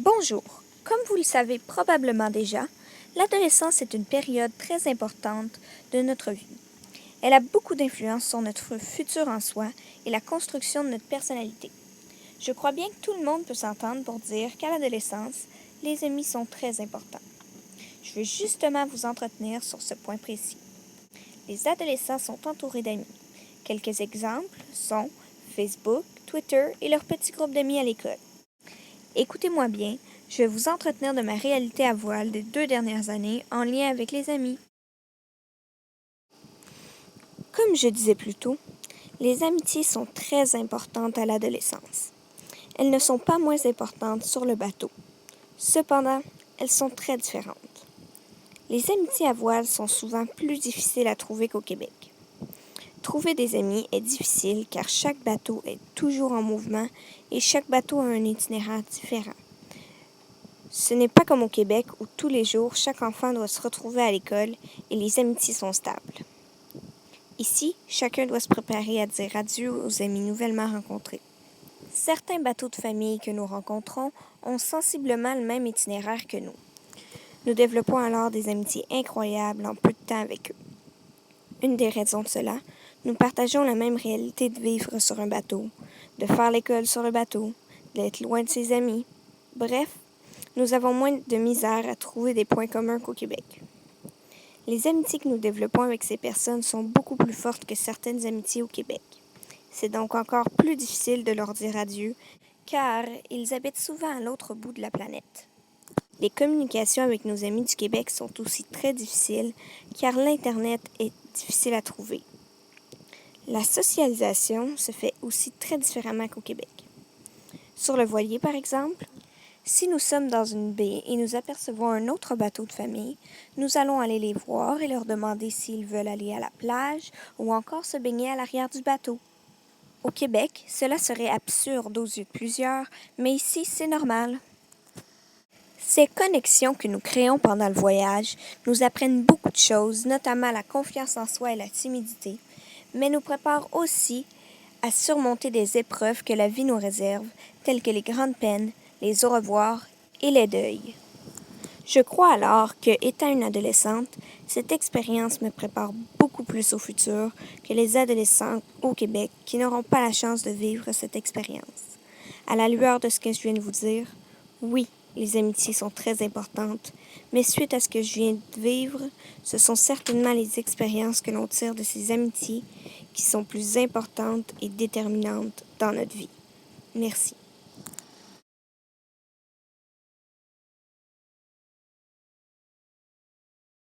Bonjour. Comme vous le savez probablement déjà, l'adolescence est une période très importante de notre vie. Elle a beaucoup d'influence sur notre futur en soi et la construction de notre personnalité. Je crois bien que tout le monde peut s'entendre pour dire qu'à l'adolescence, les amis sont très importants. Je veux justement vous entretenir sur ce point précis. Les adolescents sont entourés d'amis. Quelques exemples sont Facebook, Twitter et leur petit groupe d'amis à l'école. Écoutez-moi bien, je vais vous entretenir de ma réalité à voile des 2 dernières années en lien avec les amis. Comme je disais plus tôt, les amitiés sont très importantes à l'adolescence. Elles ne sont pas moins importantes sur le bateau. Cependant, elles sont très différentes. Les amitiés à voile sont souvent plus difficiles à trouver qu'au Québec. Trouver des amis est difficile car chaque bateau est toujours en mouvement et chaque bateau a un itinéraire différent. Ce n'est pas comme au Québec où tous les jours chaque enfant doit se retrouver à l'école et les amitiés sont stables. Ici, chacun doit se préparer à dire adieu aux amis nouvellement rencontrés. Certains bateaux de famille que nous rencontrons ont sensiblement le même itinéraire que nous. Nous développons alors des amitiés incroyables en peu de temps avec eux. Une des raisons de cela, nous partageons la même réalité de vivre sur un bateau, de faire l'école sur le bateau, d'être loin de ses amis. Bref, nous avons moins de misère à trouver des points communs qu'au Québec. Les amitiés que nous développons avec ces personnes sont beaucoup plus fortes que certaines amitiés au Québec. C'est donc encore plus difficile de leur dire adieu, car ils habitent souvent à l'autre bout de la planète. Les communications avec nos amis du Québec sont aussi très difficiles, car l'Internet est difficile à trouver. La socialisation se fait aussi très différemment qu'au Québec. Sur le voilier, par exemple, si nous sommes dans une baie et nous apercevons un autre bateau de famille, nous allons aller les voir et leur demander s'ils veulent aller à la plage ou encore se baigner à l'arrière du bateau. Au Québec, cela serait absurde aux yeux de plusieurs, mais ici, c'est normal. Ces connexions que nous créons pendant le voyage nous apprennent beaucoup de choses, notamment la confiance en soi et la timidité, mais nous préparent aussi à surmonter des épreuves que la vie nous réserve, telles que les grandes peines, les au revoir et les deuils. Je crois alors que, étant une adolescente, cette expérience me prépare beaucoup plus au futur que les adolescents au Québec qui n'auront pas la chance de vivre cette expérience. À la lueur de ce que je viens de vous dire, oui, les amitiés sont très importantes, mais suite à ce que je viens de vivre, ce sont certainement les expériences que l'on tire de ces amitiés qui sont plus importantes et déterminantes dans notre vie. Merci.